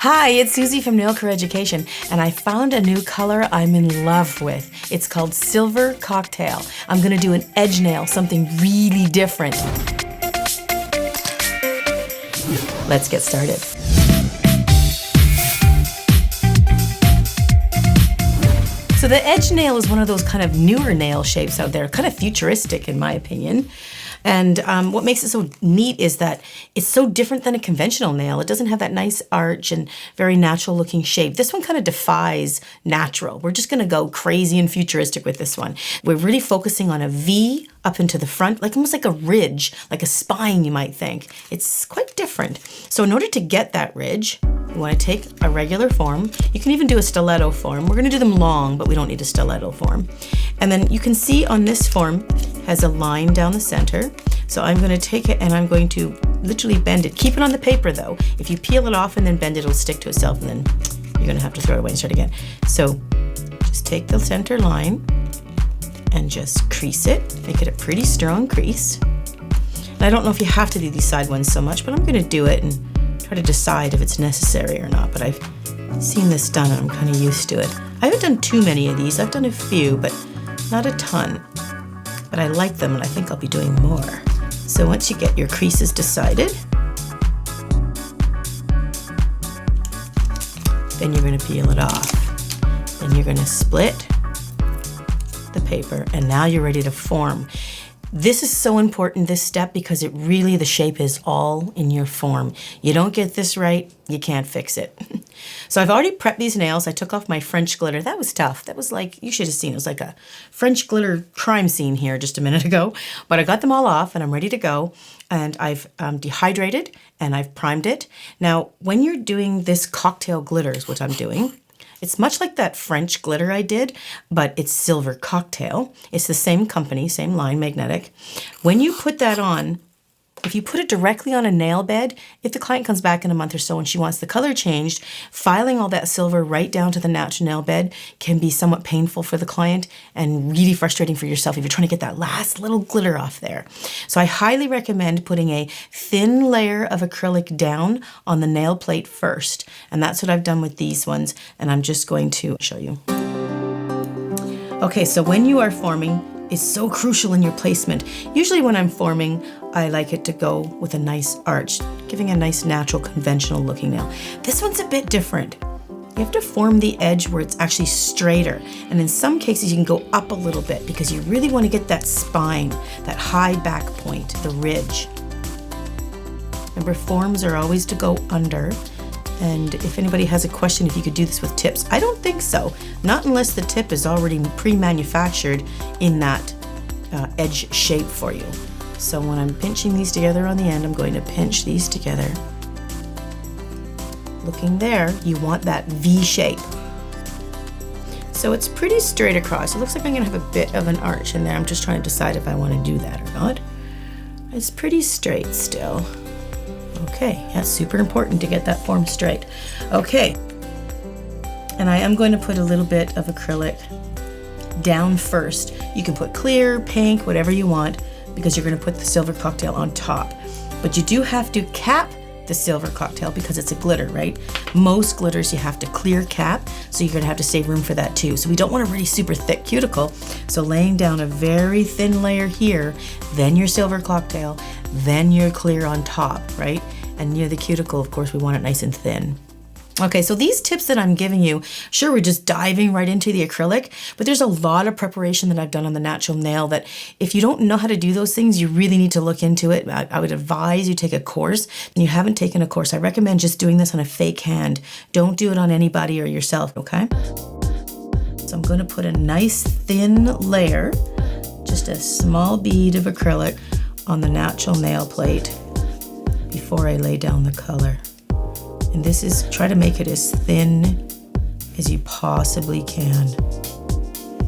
Hi, it's Suzie from Nail Career Education, and I found a new color I'm in love with. It's called Silver Cocktail. I'm gonna do an edge nail, something really different. Let's get started. So the edge nail is one of those kind of newer nail shapes out there, kind of futuristic in my opinion. And what makes it so neat is that it's so different than a conventional nail. It doesn't have that nice arch and very natural looking shape. This one kind of defies natural. We're just gonna go crazy and futuristic with this one. We're really focusing on a V up into the front, like almost like a ridge, like a spine you might think. It's quite different. So in order to get that ridge, you wanna take a regular form. You can even do a stiletto form. We're gonna do them long, but we don't need a stiletto form. And then you can see on this form has a line down the center. So I'm gonna take it and I'm going to literally bend it. Keep it on the paper though. If you peel it off and then bend it, it'll stick to itself and then you're gonna have to throw it away and start again. So just take the center line and just crease it. Make it a pretty strong crease. And I don't know if you have to do these side ones so much, but I'm gonna do it and try to decide if it's necessary or not. But I've seen this done and I'm kind of used to it. I haven't done too many of these. I've done a few, but not a ton. But I like them and I think I'll be doing more. So once you get your creases decided, then you're gonna peel it off. Then you're gonna split the paper and now you're ready to form. This is so important, this step, because it really, the shape is all in your form. You don't get this right, you can't fix it. So I've already prepped these nails. I took off my French glitter. That was tough. That was like, you should have seen, it was like a French glitter crime scene here just a minute ago. But I got them all off and I'm ready to go. And I've dehydrated and I've primed it. Now, when you're doing this cocktail glitter is what I'm doing. It's much like that French glitter I did, but it's Silver Cocktail. It's the same company, same line, magnetic. When you put that on, if you put it directly on a nail bed, if the client comes back in a month or so and she wants the color changed, filing all that silver right down to the natural nail bed can be somewhat painful for the client and really frustrating for yourself if you're trying to get that last little glitter off there. So I highly recommend putting a thin layer of acrylic down on the nail plate first. And that's what I've done with these ones. And I'm just going to show you. Okay, so when you are forming, it's so crucial in your placement. Usually when I'm forming, I like it to go with a nice arch, giving a nice natural conventional looking nail. This one's a bit different. You have to form the edge where it's actually straighter. And in some cases you can go up a little bit because you really want to get that spine, that high back point, the ridge. Remember, forms are always to go under. And if anybody has a question, if you could do this with tips, I don't think so. Not unless the tip is already pre-manufactured in that edge shape for you. So when I'm pinching these together on the end, I'm going to pinch these together. Looking there, you want that V shape. So it's pretty straight across. It looks like I'm gonna have a bit of an arch in there. I'm just trying to decide if I want to do that or not. It's pretty straight still. Okay, that's super important to get that form straight. Okay, and I am going to put a little bit of acrylic down first. You can put clear, pink, whatever you want, because you're going to put the Silver Cocktail on top. But you do have to cap the Silver Cocktail because it's a glitter, right? Most glitters you have to clear cap, so you're going to have to save room for that too. So we don't want a really super thick cuticle. So laying down a very thin layer here, then your Silver Cocktail, then your clear on top, right? And near the cuticle, of course, we want it nice and thin. Okay, so these tips that I'm giving you, sure, we're just diving right into the acrylic, but there's a lot of preparation that I've done on the natural nail that if you don't know how to do those things, you really need to look into it. I would advise you take a course. And you haven't taken a course, I recommend just doing this on a fake hand. Don't do it on anybody or yourself, okay? So I'm gonna put a nice thin layer, just a small bead of acrylic on the natural nail plate before I lay down the color. And this is, try to make it as thin as you possibly can.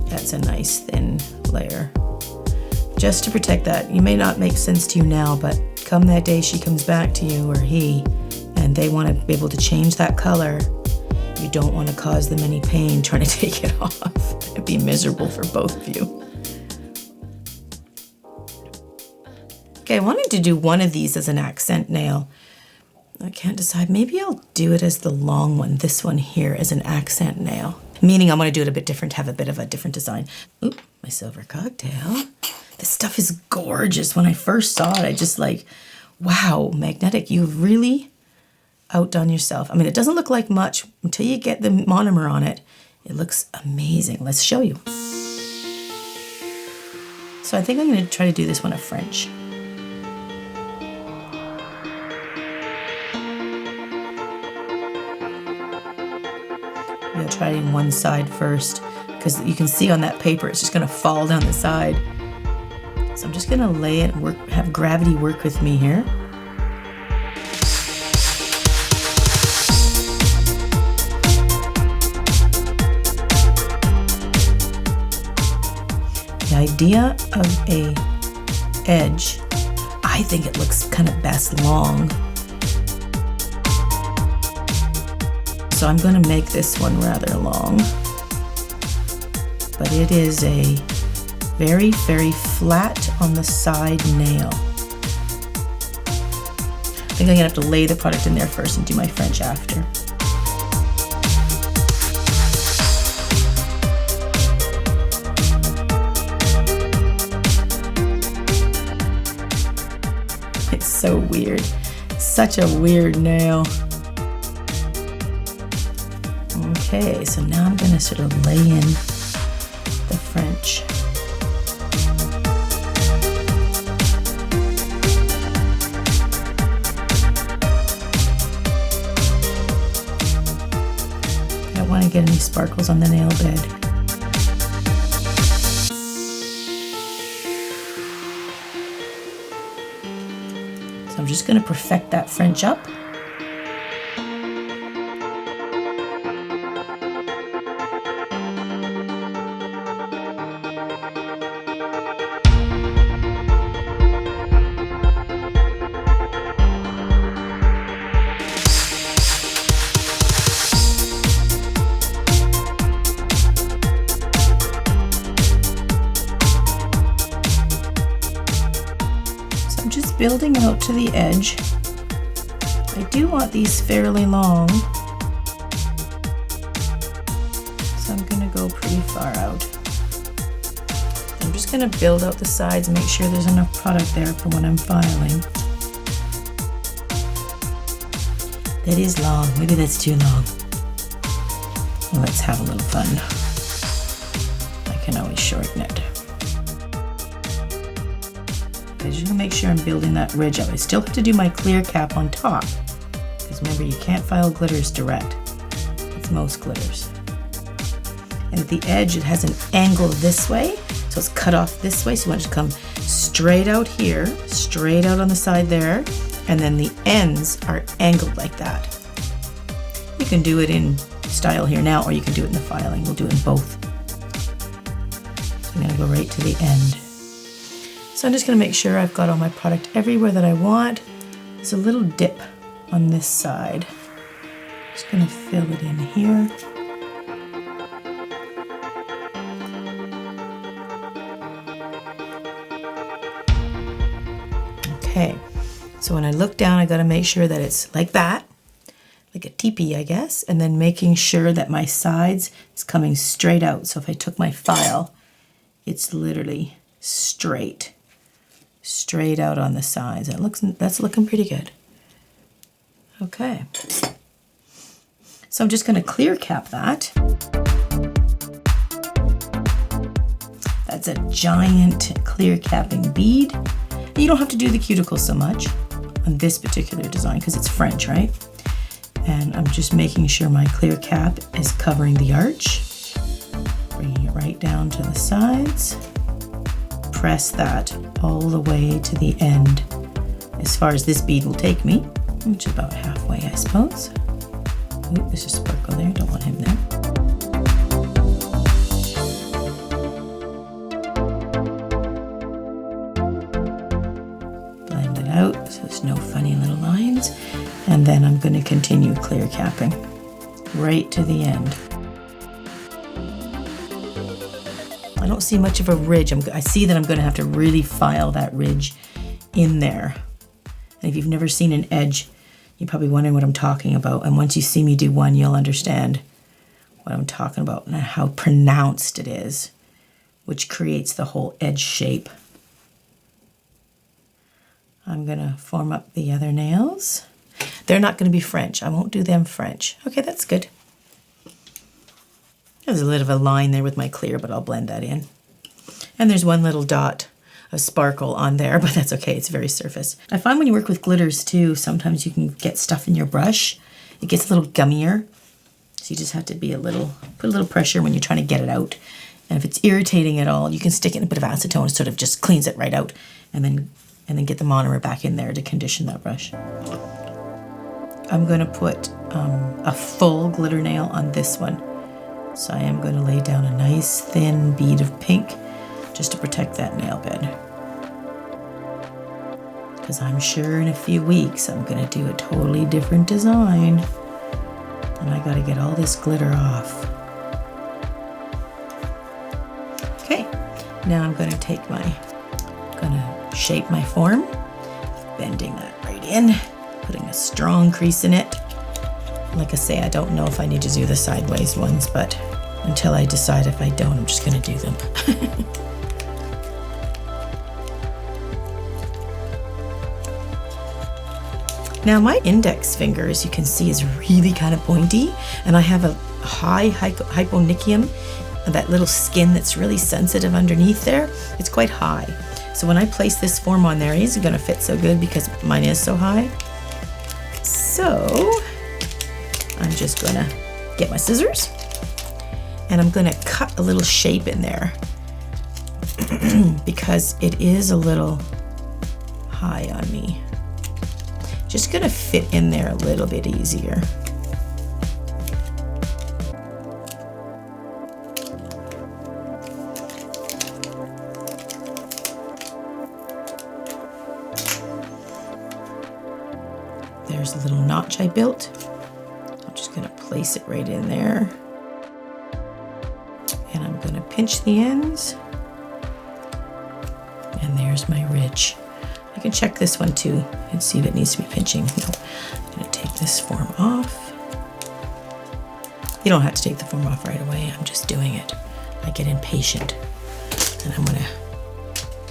That's a nice thin layer. Just to protect that. You may not make sense to you now, but come that day she comes back to you or he, and they want to be able to change that color, you don't want to cause them any pain trying to take it off. It'd be miserable for both of you. Okay, I wanted to do one of these as an accent nail. I can't decide. Maybe I'll do it as the long one, this one here, as an accent nail. Meaning I'm going to do it a bit different, have a bit of a different design. Oop, my silver cocktail. This stuff is gorgeous. When I first saw it, I just like, wow, Magnetic, you've really outdone yourself. I mean, it doesn't look like much until you get the monomer on it. It looks amazing. Let's show you. So I think I'm going to try to do this one a French. I'm going to try it in one side first, because you can see on that paper it's just going to fall down the side. So I'm just going to lay it and have gravity work with me here. The idea of a edge, I think it looks kind of best long. So I'm going to make this one rather long, but it is a very, very flat on the side nail. I think I'm going to have to lay the product in there first and do my French after. It's so weird. Such a weird nail. Okay, so now I'm going to sort of lay in the French. I don't want to get any sparkles on the nail bed. So I'm just going to perfect that French up. Building out to the edge. I do want these fairly long, so I'm going to go pretty far out. I'm just going to build out the sides and make sure there's enough product there for when I'm filing. That is long. Maybe that's too long. Well, let's have a little fun. I can always shorten it. I just want to make sure I'm building that ridge up. I still have to do my clear cap on top, because remember, you can't file glitters direct with most glitters. And at the edge, it has an angle this way, so it's cut off this way. So you want it to come straight out here, straight out on the side there, and then the ends are angled like that. You can do it in style here now, or you can do it in the filing. We'll do it in both. So I'm going to go right to the end. So I'm just going to make sure I've got all my product everywhere that I want. There's a little dip on this side. Just going to fill it in here. Okay, so when I look down, I got to make sure that it's like that, like a teepee, I guess, and then making sure that my sides is coming straight out. So if I took my file, it's literally straight out on the sides. That's looking pretty good. Okay. So I'm just going to clear cap that. That's a giant clear capping bead. And you don't have to do the cuticle so much on this particular design because it's French, right? And I'm just making sure my clear cap is covering the arch. Bringing it right down to the sides. Press that all the way to the end as far as this bead will take me, which is about halfway, I suppose. Ooh, there's a sparkle there, don't want him there. Blend it out so there's no funny little lines. And then I'm going to continue clear capping right to the end. I don't see much of a ridge. I see that I'm going to have to really file that ridge in there. And if you've never seen an edge, You're probably wondering what I'm talking about. And once you see me do one, you'll understand what I'm talking about and how pronounced it is, which creates the whole edge shape. I'm gonna form up the other nails. They're not gonna be French. I won't do them French. Okay, that's good. There's a little bit of a line there with my clear, but I'll blend that in. And there's one little dot of sparkle on there, but that's okay, it's very surface. I find when you work with glitters too, sometimes you can get stuff in your brush. It gets a little gummier. So you just have to be put a little pressure when you're trying to get it out. And if it's irritating at all, you can stick it in a bit of acetone. It sort of just cleans it right out. And then get the monomer back in there to condition that brush. I'm gonna put a full glitter nail on this one. So I am gonna lay down a nice thin bead of pink just to protect that nail bed. Because I'm sure in a few weeks I'm gonna do a totally different design. And I gotta get all this glitter off. Okay, now I'm gonna shape my form, bending that right in, putting a strong crease in it. Like I say, I don't know if I need to do the sideways ones, but until I decide if I don't, I'm just gonna do them. Now my index finger, as you can see, is really kind of pointy, and I have a high hyponychium, that little skin that's really sensitive underneath there. It's quite high. So when I place this form on there, it isn't gonna fit so good because mine is so high. So I'm just gonna get my scissors and I'm gonna cut a little shape in there because it is a little high on me. Just gonna fit in there a little bit easier. There's a little notch I built. I'm just gonna place it right in there. And I'm gonna pinch the ends. And there's my ridge. I can check this one too and see if it needs to be pinching. No, I'm gonna take this form off. You don't have to take the form off right away. I'm just doing it. I get impatient and I'm gonna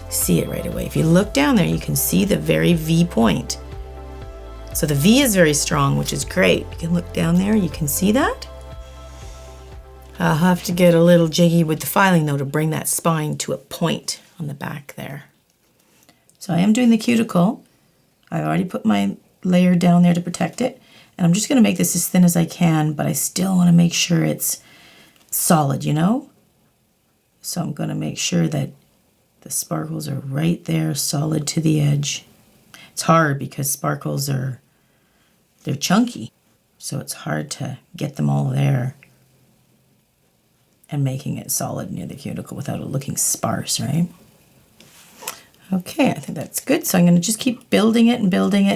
see it right away. If you look down there, you can see the very V point. So the V is very strong, which is great. You can look down there, you can see that. I'll have to get a little jiggy with the filing though to bring that spine to a point on the back there. So I am doing the cuticle. I already put my layer down there to protect it. And I'm just gonna make this as thin as I can, but I still wanna make sure it's solid, you know? So I'm gonna make sure that the sparkles are right there, solid to the edge. It's hard because sparkles they're chunky, so it's hard to get them all there and making it solid near the cuticle without it looking sparse, right? Okay, I think that's good. So I'm gonna just keep building it and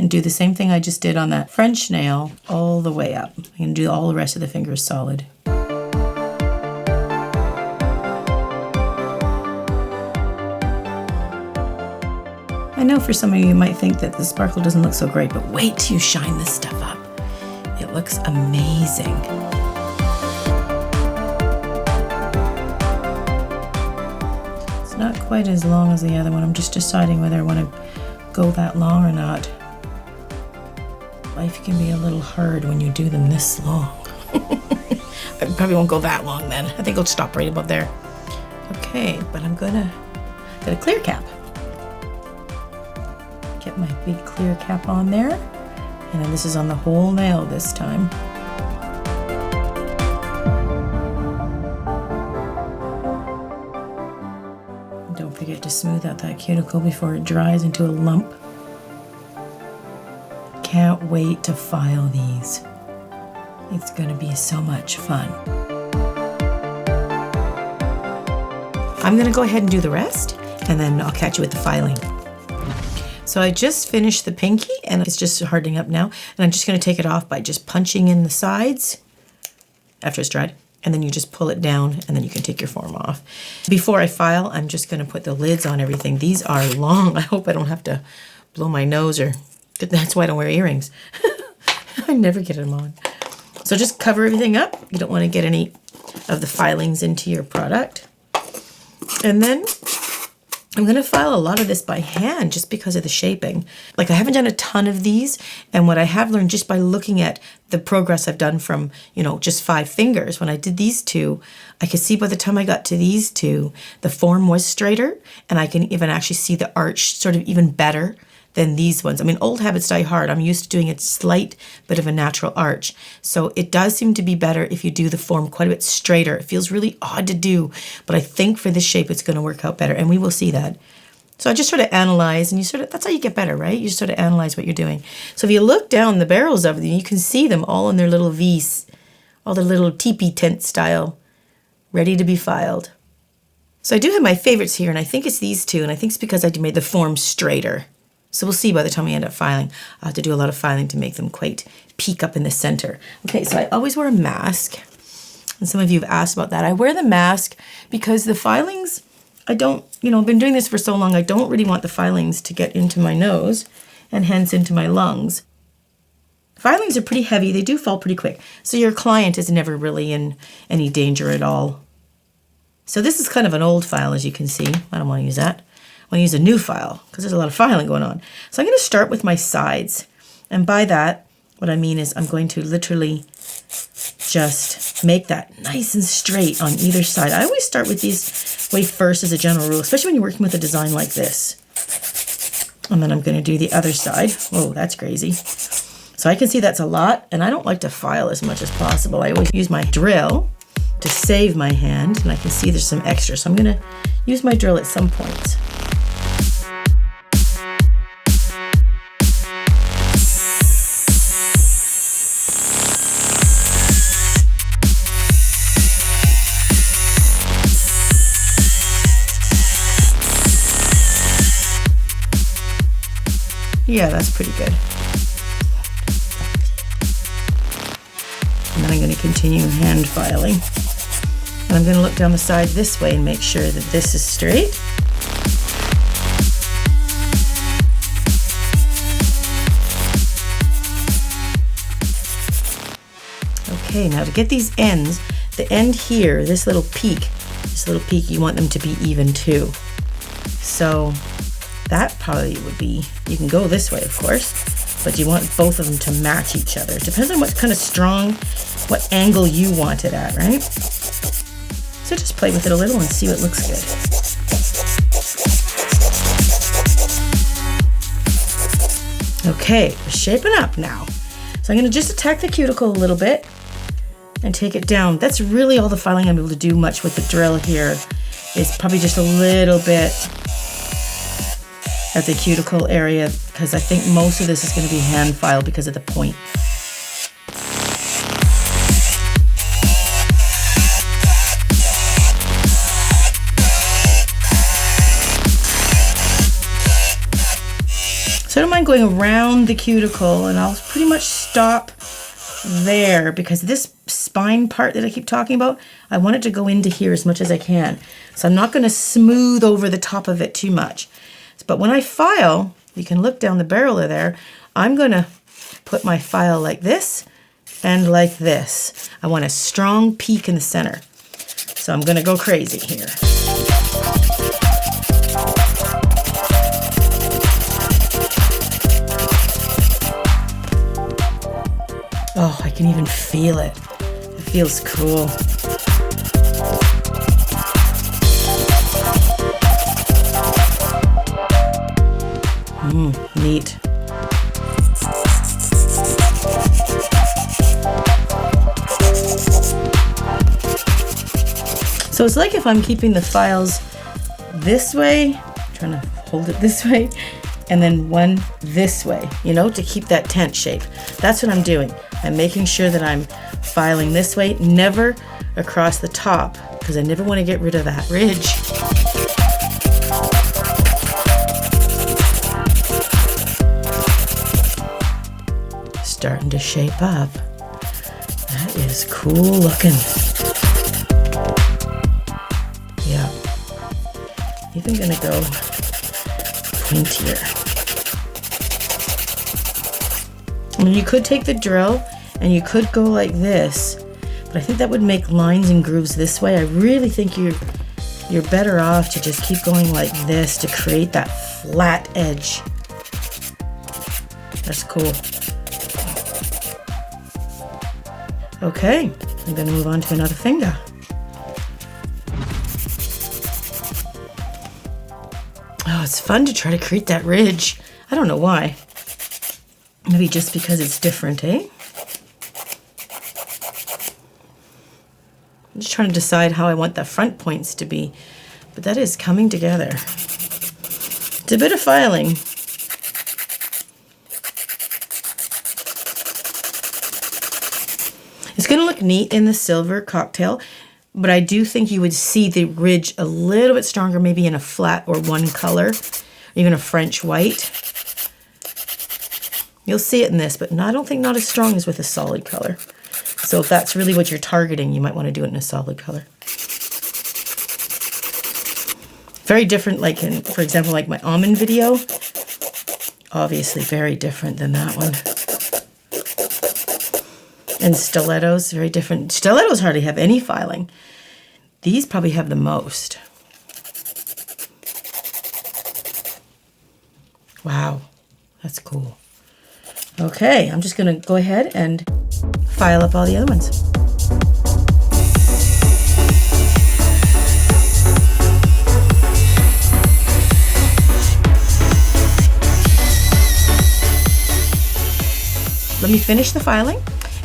do the same thing I just did on that French nail all the way up. I'm gonna do all the rest of the fingers solid. I know for some of you might think that the sparkle doesn't look so great, but wait till you shine this stuff up. It looks amazing. It's not quite as long as the other one. I'm just deciding whether I want to go that long or not. Life can be a little hard when you do them this long. I probably won't go that long then. I think I'll stop right about there. Okay, but I'm gonna get a clear cap. Get my big clear cap on there, and then this is on the whole nail this time. And don't forget to smooth out that cuticle before it dries into a lump. Can't wait to file these. It's gonna be so much fun. I'm gonna go ahead and do the rest, and then I'll catch you with the filing. So I just finished the pinky and it's just hardening up now. And I'm just gonna take it off by just punching in the sides after it's dried. And then you just pull it down and then you can take your form off. Before I file, I'm just gonna put the lids on everything. These are long. I hope I don't have to blow my nose or, that's why I don't wear earrings. I never get them on. So just cover everything up. You don't want to get any of the filings into your product. And then I'm going to file a lot of this by hand just because of the shaping. Like, I haven't done a ton of these, and what I have learned just by looking at the progress I've done from, you know, just 5 fingers, when I did these 2, I could see by the time I got to these 2, the form was straighter, and I can even actually see the arch sort of even better than these ones. I mean, old habits die hard. I'm used to doing a slight bit of a natural arch. So it does seem to be better if you do the form quite a bit straighter. It feels really odd to do, but I think for this shape, it's going to work out better, and we will see that. So I just sort of analyze, and that's how you get better, right? You just sort of analyze what you're doing. So if you look down the barrels of them, you can see them all in their little V's, all their little teepee tent style, ready to be filed. So I do have my favorites here, and I think it's these 2, and I think it's because I made the form straighter. So we'll see by the time we end up filing. I'll have to do a lot of filing to make them quite peak up in the center. Okay, so I always wear a mask. And some of you have asked about that. I wear the mask because the filings, I don't, I've been doing this for so long, I don't really want the filings to get into my nose and hence into my lungs. Filings are pretty heavy. They do fall pretty quick. So your client is never really in any danger at all. So this is kind of an old file, as you can see. I don't want to use that. I want to use a new file because there's a lot of filing going on. So I'm going to start with my sides. And by that, what I mean is I'm going to literally just make that nice and straight on either side. I always start with these way first as a general rule, especially when you're working with a design like this. And then I'm going to do the other side. Whoa, that's crazy. So I can see that's a lot, and I don't like to file as much as possible. I always use my drill to save my hand, and I can see there's some extra. So I'm going to use my drill at some point. Yeah, that's pretty good. And then I'm going to continue hand filing. And I'm going to look down the side this way and make sure that this is straight. Okay, now to get these ends, the end here, this little peak, you want them to be even too. So that probably would be, you can go this way, of course, but you want both of them to match each other. It depends on what kind of strong, what angle you want it at, right? So just play with it a little and see what looks good. Okay, we're shaping up now. So I'm going to just attack the cuticle a little bit and take it down. That's really all the filing I'm able to do much with the drill here. Is probably just a little bit at the cuticle area, because I think most of this is going to be hand filed because of the point. So I don't mind going around the cuticle, and I'll pretty much stop there because this spine part that I keep talking about, I want it to go into here as much as I can. So I'm not going to smooth over the top of it too much. But when I file, you can look down the barrel of there, I'm going to put my file like this and like this. I want a strong peak in the center. So I'm going to go crazy here. Oh, I can even feel it. It feels cool. Neat. So it's like if I'm keeping the files this way, I'm trying to hold it this way, and then one this way, to keep that tent shape. That's what I'm doing. I'm making sure that I'm filing this way, never across the top, because I never want to get rid of that ridge. Starting to shape up. That is cool looking. Yeah. Even gonna go pointier. And you could take the drill and you could go like this, but I think that would make lines and grooves this way. I really think you're better off to just keep going like this to create that flat edge. That's cool. Okay, I'm gonna move on to another finger. Oh, it's fun to try to create that ridge. I don't know why. Maybe just because it's different, eh? I'm just trying to decide how I want the front points to be, but that is coming together. It's a bit of filing. It's gonna look neat in the silver cocktail, but I do think you would see the ridge a little bit stronger, maybe in a flat or one color, even a French white. You'll see it in this, but I don't think not as strong as with a solid color. So if that's really what you're targeting, you might want to do it in a solid color. Very different, like in, for example, like my almond video. Obviously very different than that one. And stilettos, very different. Stilettos hardly have any filing. These probably have the most. Wow, that's cool. Okay, I'm just gonna go ahead and file up all the other ones. Let me finish the filing,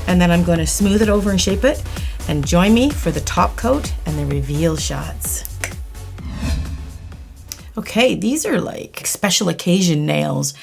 and then I'm going to smooth it over and shape it, and join me for the top coat and the reveal shots. Okay, these are like special occasion nails.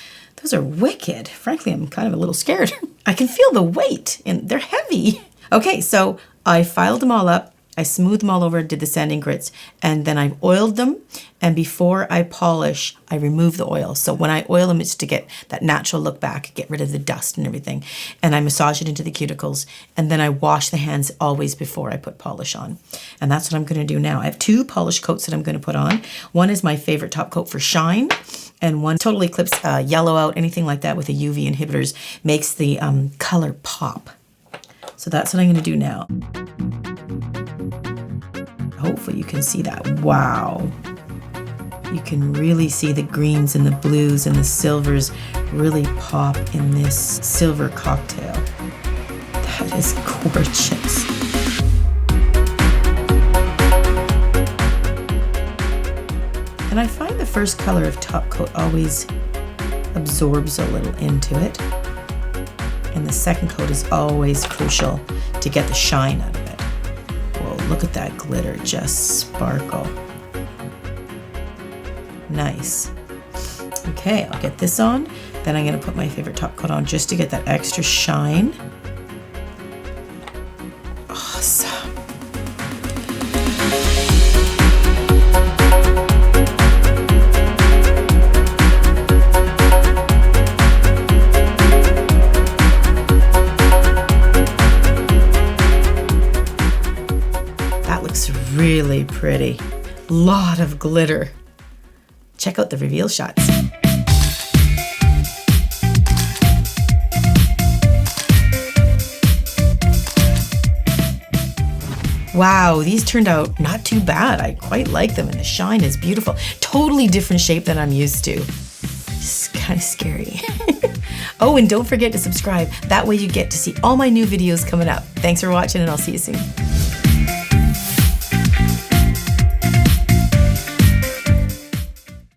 Those are wicked. Frankly, I'm kind of a little scared. I can feel the weight and they're heavy. Okay, so I filed them all up. I smoothed them all over, did the sanding grits, and then I oiled them. And before I polish, I remove the oil. So when I oil them, it's to get that natural look back, get rid of the dust and everything. And I massage it into the cuticles. And then I wash the hands always before I put polish on. And that's what I'm gonna do now. I have 2 polish coats that I'm gonna put on. One is my favorite top coat for shine, and one totally clips yellow out, anything like that with the UV inhibitors, makes the color pop. So that's what I'm gonna do now. Hopefully you can see that. Wow. You can really see the greens and the blues and the silvers really pop in this silver cocktail. That is gorgeous. And I find the first color of top coat always absorbs a little into it. And the second coat is always crucial to get the shine out of it. Whoa, look at that glitter just sparkle. Nice. Okay, I'll get this on. Then I'm gonna put my favorite top coat on just to get that extra shine. Awesome. That looks really pretty. Lot of glitter. Check out the reveal shots. Wow, these turned out not too bad. I quite like them, and the shine is beautiful. Totally different shape than I'm used to. It's kind of scary. Oh, and don't forget to subscribe. That way you get to see all my new videos coming up. Thanks for watching, and I'll see you soon.